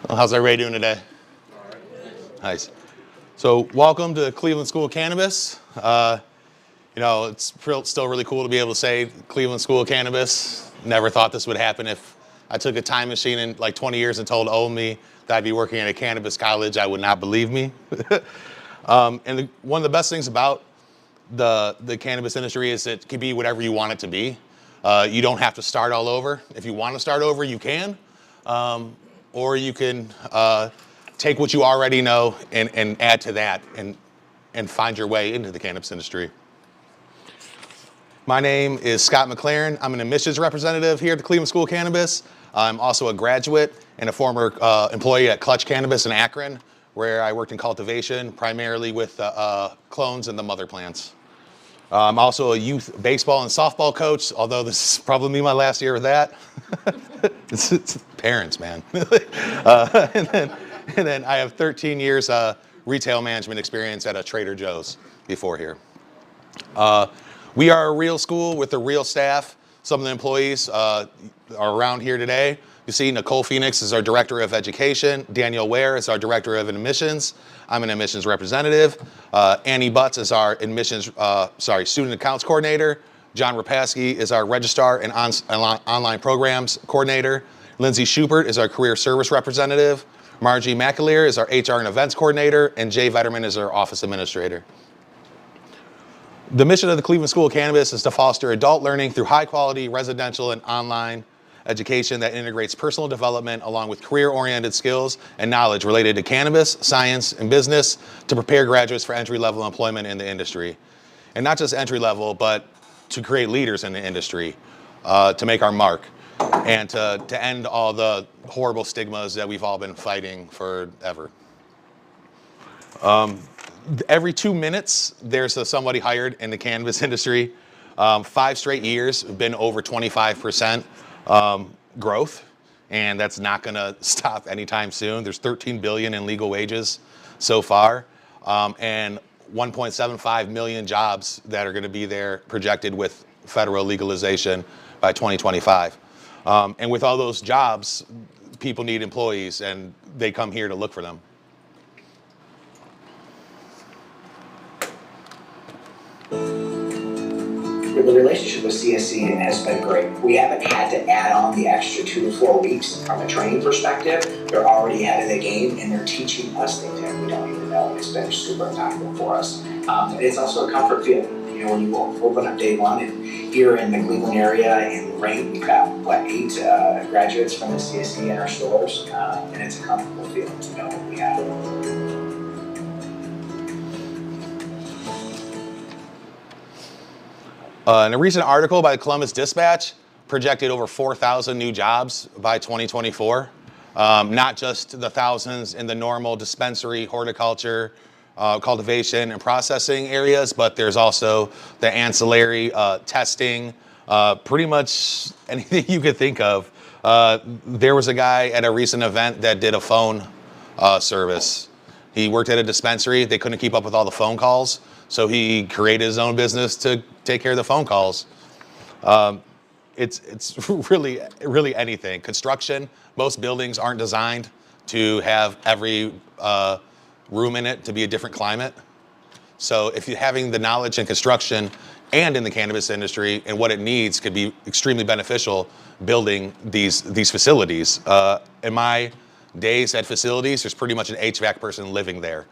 Well, how's everybody doing today? Nice. So welcome to Cleveland School of Cannabis. It's still really cool to be able to say Cleveland School of Cannabis. Never thought this would happen. If I took a time machine in like 20 years and told me that I'd be working at a cannabis college, I would not believe me. One of the best things about the cannabis industry is it can be whatever you want it to be. You don't have to start all over. If you want to start over, you can. Or you can take what you already know and add to that and find your way into the cannabis industry. My name is Scott McLaren. I'm an admissions representative here at the Cleveland School of Cannabis. I'm also a graduate and a former employee at Clutch Cannabis in Akron, where I worked in cultivation, primarily with clones and the mother plants. I'm also a youth baseball and softball coach, although this is probably my last year of that. It's parents, man. and then I have 13 years retail management experience at a Trader Joe's before here. We are a real school with a real staff. Some of the employees are around here today. You see Nicole Phoenix is our Director of Education. Danielle Ware is our Director of Admissions. I'm an admissions representative. Annie Butts is our Student Accounts Coordinator. John Rapaski is our Registrar and Online Programs Coordinator. Lindsay Schubert is our Career Service Representative. Margie McAleer is our HR and Events Coordinator. And Jay Vetterman is our Office Administrator. The mission of the Cleveland School of Cannabis is to foster adult learning through high-quality residential and online education that integrates personal development along with career-oriented skills and knowledge related to cannabis, science, and business to prepare graduates for entry-level employment in the industry. And not just entry-level, but to create leaders in the industry, to make our mark, and to end all the horrible stigmas that we've all been fighting forever. Every 2 minutes, there's somebody hired in the cannabis industry. 5 straight years have been over 25% growth, and that's not going to stop anytime soon. There's $13 billion in legal wages so far, and 1.75 million jobs that are going to be there projected with federal legalization by 2025. And with all those jobs, people need employees, and they come here to look for them. The relationship with CSC has been great. We haven't had to add on the extra 2 to 4 weeks from a training perspective. They're already ahead of the game, and they're teaching us things that we don't even know. It's been super impactful for us. It's also a comfort feeling. You know, when you open up day one, and here in the Cleveland area in rain, we've got, 8 graduates from the CSC in our stores, and it's a comfortable feeling to know what we have. In a recent article by the Columbus Dispatch, projected over 4,000 new jobs by 2024. Not just the thousands in the normal dispensary, horticulture, cultivation, and processing areas, but there's also the ancillary testing, pretty much anything you could think of. There was a guy at a recent event that did a phone service. He worked at a dispensary. They couldn't keep up with all the phone calls, so he created his own business to take care of the phone calls. It's really anything. Construction, most buildings aren't designed to have every room in it to be a different climate. So if you're having the knowledge in construction and in the cannabis industry and what it needs could be extremely beneficial building these facilities. In my days at facilities, there's pretty much an HVAC person living there.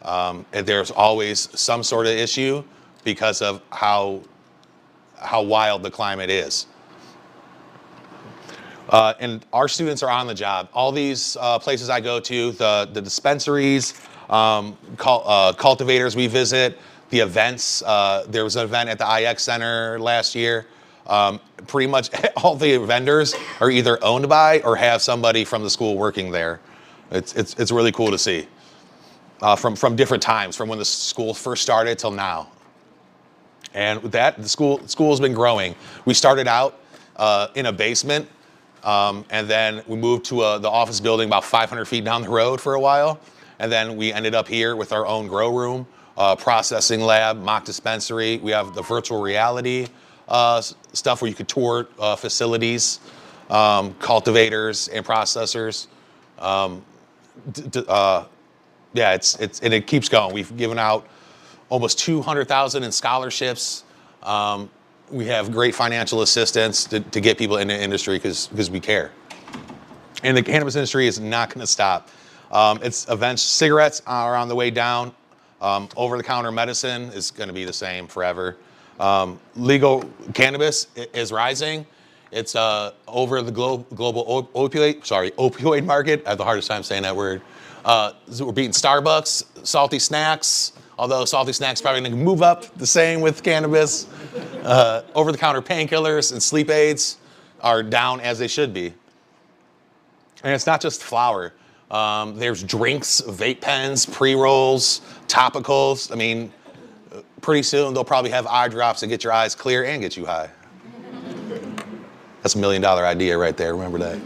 And there's always some sort of issue because of how wild the climate is. And our students are on the job. All these places I go to, the dispensaries, cultivators we visit, the events. There was an event at the IX Center last year. Pretty much all the vendors are either owned by or have somebody from the school working there. It's really cool to see. From different times, from when the school first started till now. And with that, the school's been growing. We started out in a basement, and then we moved to the office building about 500 feet down the road for a while. And then we ended up here with our own grow room, processing lab, mock dispensary. We have the virtual reality stuff where you could tour facilities, cultivators and processors. yeah, and it keeps going. We've given out almost 200,000 in scholarships. We have great financial assistance to get people in the industry because we care. And the cannabis industry is not going to stop. It's events, cigarettes are on the way down. Over-the-counter medicine is going to be the same forever. Legal cannabis is rising. It's over the global opioid market. I have the hardest time saying that word. So we're beating Starbucks, salty snacks, although salty snacks probably going to move up the same with cannabis. Over-the-counter painkillers and sleep aids are down as they should be. And it's not just flower. There's drinks, vape pens, pre-rolls, topicals. I mean, pretty soon they'll probably have eye drops to get your eyes clear and get you high. That's $1 million idea right there. Remember that.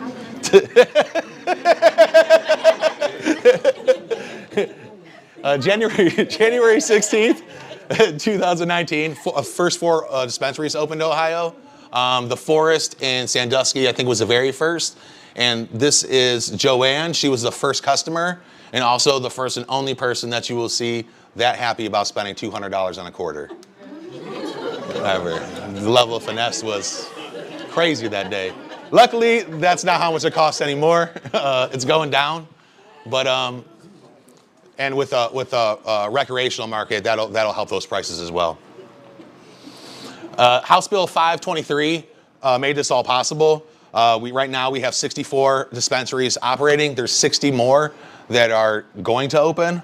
January 16th, 2019, first 4 dispensaries opened in Ohio. The Forest in Sandusky, I think, was the very first. And this is Joanne. She was the first customer and also the first and only person that you will see that happy about spending $200 on a quarter. Ever. The level of finesse was crazy that day. Luckily, that's not how much it costs anymore. It's going down. But and with a recreational market, that'll help those prices as well. House Bill 523 made this all possible. Right now we have 64 dispensaries operating. There's 60 more that are going to open.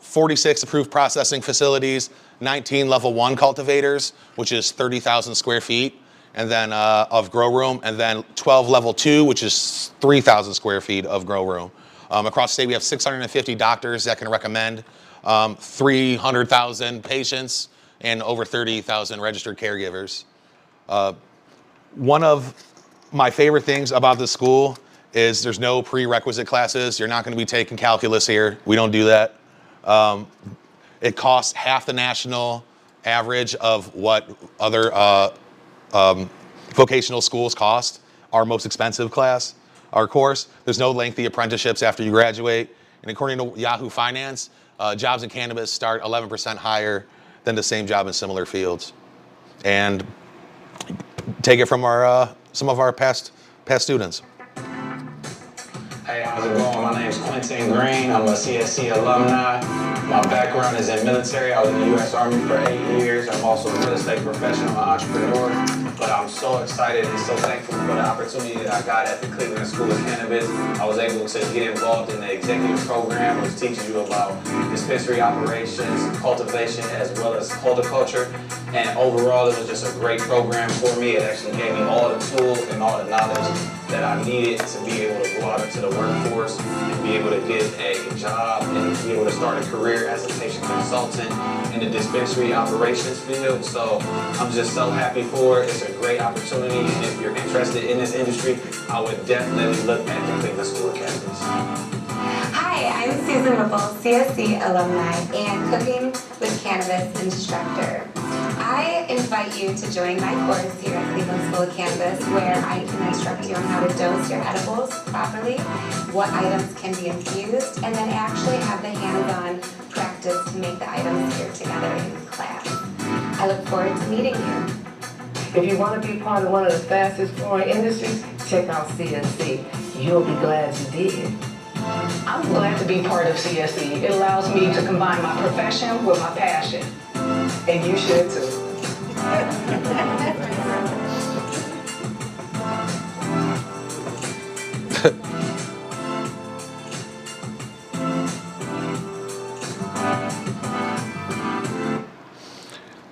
46 approved processing facilities, 19 level 1 cultivators, which is 30,000 square feet, and then of grow room, and then 12 level 2, which is 3,000 square feet of grow room. Across the state, we have 650 doctors that can recommend 300,000 patients and over 30,000 registered caregivers. One of my favorite things about this school is there's no prerequisite classes. You're not going to be taking calculus here. We don't do that. It costs half the national average of what other vocational schools cost. Our most expensive class, our course. There's no lengthy apprenticeships after you graduate. And according to Yahoo Finance, jobs in cannabis start 11% higher than the same job in similar fields. And take it from our some of our past students. Hey, how's it going? My name is Quentin Green. I'm a CSC alumni. My background is in military. I was in the U.S. Army for 8 years. I'm also a real estate professional, entrepreneur. But I'm so excited and so thankful for the opportunity that I got at the Cleveland School of Cannabis. I was able to get involved in the executive program, which teaches you about dispensary operations, cultivation, as well as horticulture. And overall, it was just a great program for me. It actually gave me all the tools and all the knowledge that I needed to be able to go out into the workforce and be able to get a job and be able to start a career as a patient consultant in the dispensary operations field. So I'm just so happy for it. It's a great opportunity, and if you're interested in this industry, I would definitely look at the Cleveland School of Cannabis. Hi, I'm Susan Whipple, CSC alumni and Cooking with Cannabis instructor. I invite you to join my course here at Cleveland School of Cannabis, where I can instruct you on how to dose your edibles properly, what items can be infused, and then actually have the hands-on practice to make the items here together in class. I look forward to meeting you. If you want to be part of one of the fastest growing industries, check out CSC. You'll be glad you did. I'm glad to be part of CSC. It allows me to combine my profession with my passion. And you should too.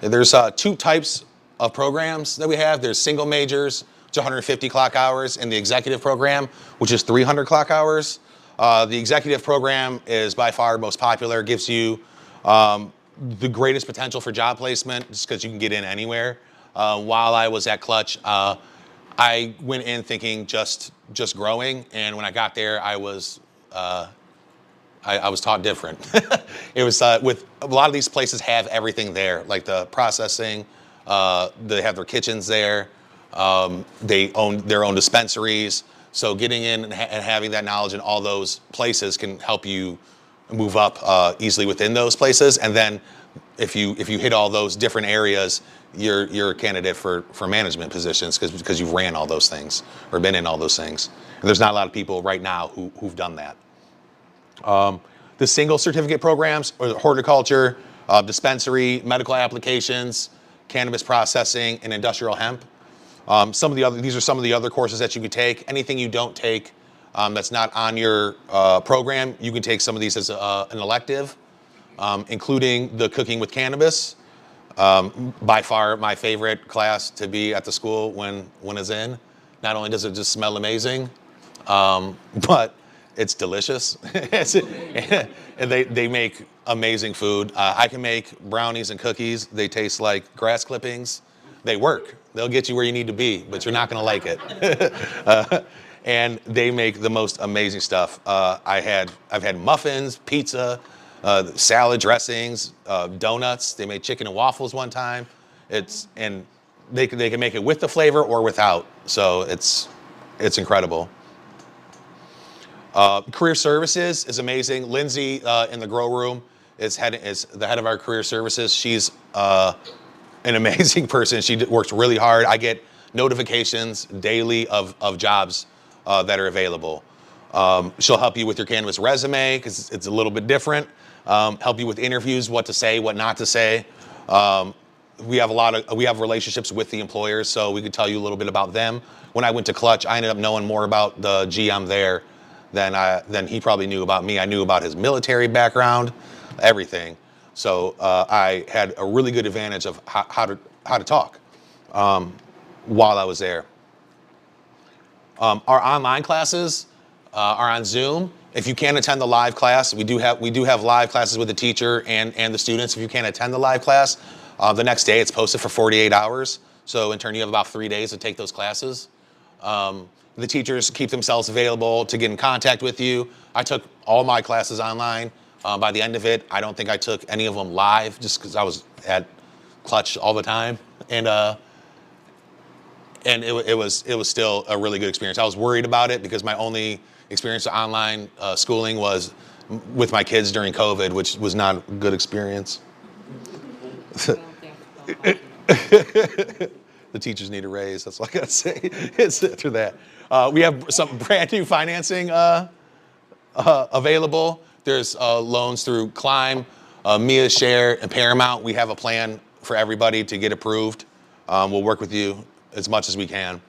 There's 2 types of programs that we have. There's single majors, which are 150 clock hours, and the executive program, which is 300 clock hours. The executive program is by far most popular, gives you the greatest potential for job placement just because you can get in anywhere. While I was at Clutch, I went in thinking just growing, and when I got there, I was taught different. It was with a lot of these places have everything there, like the processing. They have their kitchens there. They own their own dispensaries. So getting in and having that knowledge in all those places can help you move up easily within those places. And then if you hit all those different areas, you're a candidate for management positions because you've ran all those things or been in all those things. And there's not a lot of people right now who've done that. The single certificate programs, or horticulture, dispensary, medical applications, cannabis processing, and industrial hemp. These are some of the other courses that you could take. Anything you don't take that's not on your program, you can take some of these as an elective, including the cooking with cannabis. By far my favorite class to be at the school when it's in. Not only does it just smell amazing, but it's delicious. And they make amazing food. I can make brownies and cookies. They taste like grass clippings. They work. They'll get you where you need to be, but you're not gonna like it. And they make the most amazing stuff. I've had muffins, pizza, salad dressings, donuts. They made chicken and waffles one time. And they can make it with the flavor or without. So it's incredible. Career services is amazing. Lindsay in the grow room is the head of our career services. She's an amazing person. She works really hard. I get notifications daily of jobs that are available. She'll help you with your cannabis resume because it's a little bit different. Help you with interviews, what to say, what not to say. We have relationships with the employers, so we could tell you a little bit about them. When I went to Clutch, I ended up knowing more about the GM there than he probably knew about me. I knew about his military background, everything. So I had a really good advantage of how to talk while I was there. Our online classes are on Zoom. If you can't attend the live class, we do have live classes with the teacher and the students. If you can't attend the live class, the next day it's posted for 48 hours. So in turn, you have about 3 days to take those classes. The teachers keep themselves available to get in contact with you. I took all my classes online. By the end of it, I don't think I took any of them live just because I was at Clutch all the time. And it was still a really good experience. I was worried about it because my only experience with online schooling was with my kids during COVID, which was not a good experience. The teachers need a raise. That's all I gotta say. It's after that. We have some brand new financing available. There's loans through Climb, Mia Share, and Paramount. We have a plan for everybody to get approved. We'll work with you as much as we can.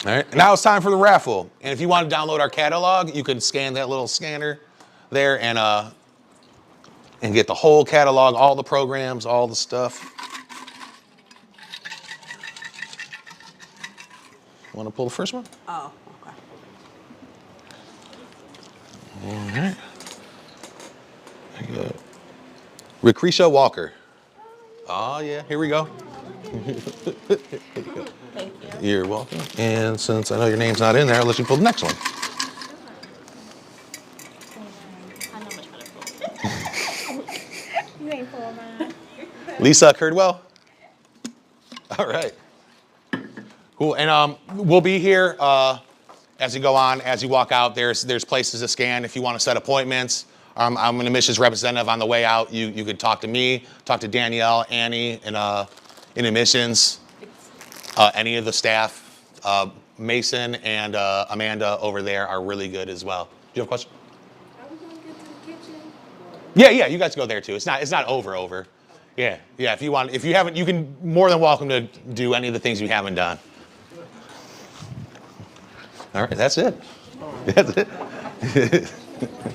All right, now it's time for the raffle. And if you want to download our catalog, you can scan that little scanner there and get the whole catalog, all the programs, all the stuff. Want to pull the first one? Oh, okay. All right. There you go. Lucretia Walker. Oh, yeah, here we go. Thank you. You're welcome. And since I know your name's not in there, I'll let you pull the next one. I know much better. You ain't pulling mine. Lisa Curdwell. All right. Cool. And we'll be here as you go on, as you walk out. There's places to scan if you want to set appointments. I'm an admissions representative on the way out. You could talk to me, talk to Danielle, Annie, in admissions. Any of the staff, Mason and Amanda over there are really good as well. Do you have a question? Are we gonna get to the kitchen? Yeah. You guys go there too. It's not over. Yeah. If you haven't, you can more than welcome to do any of the things you haven't done. All right, that's it. That's it.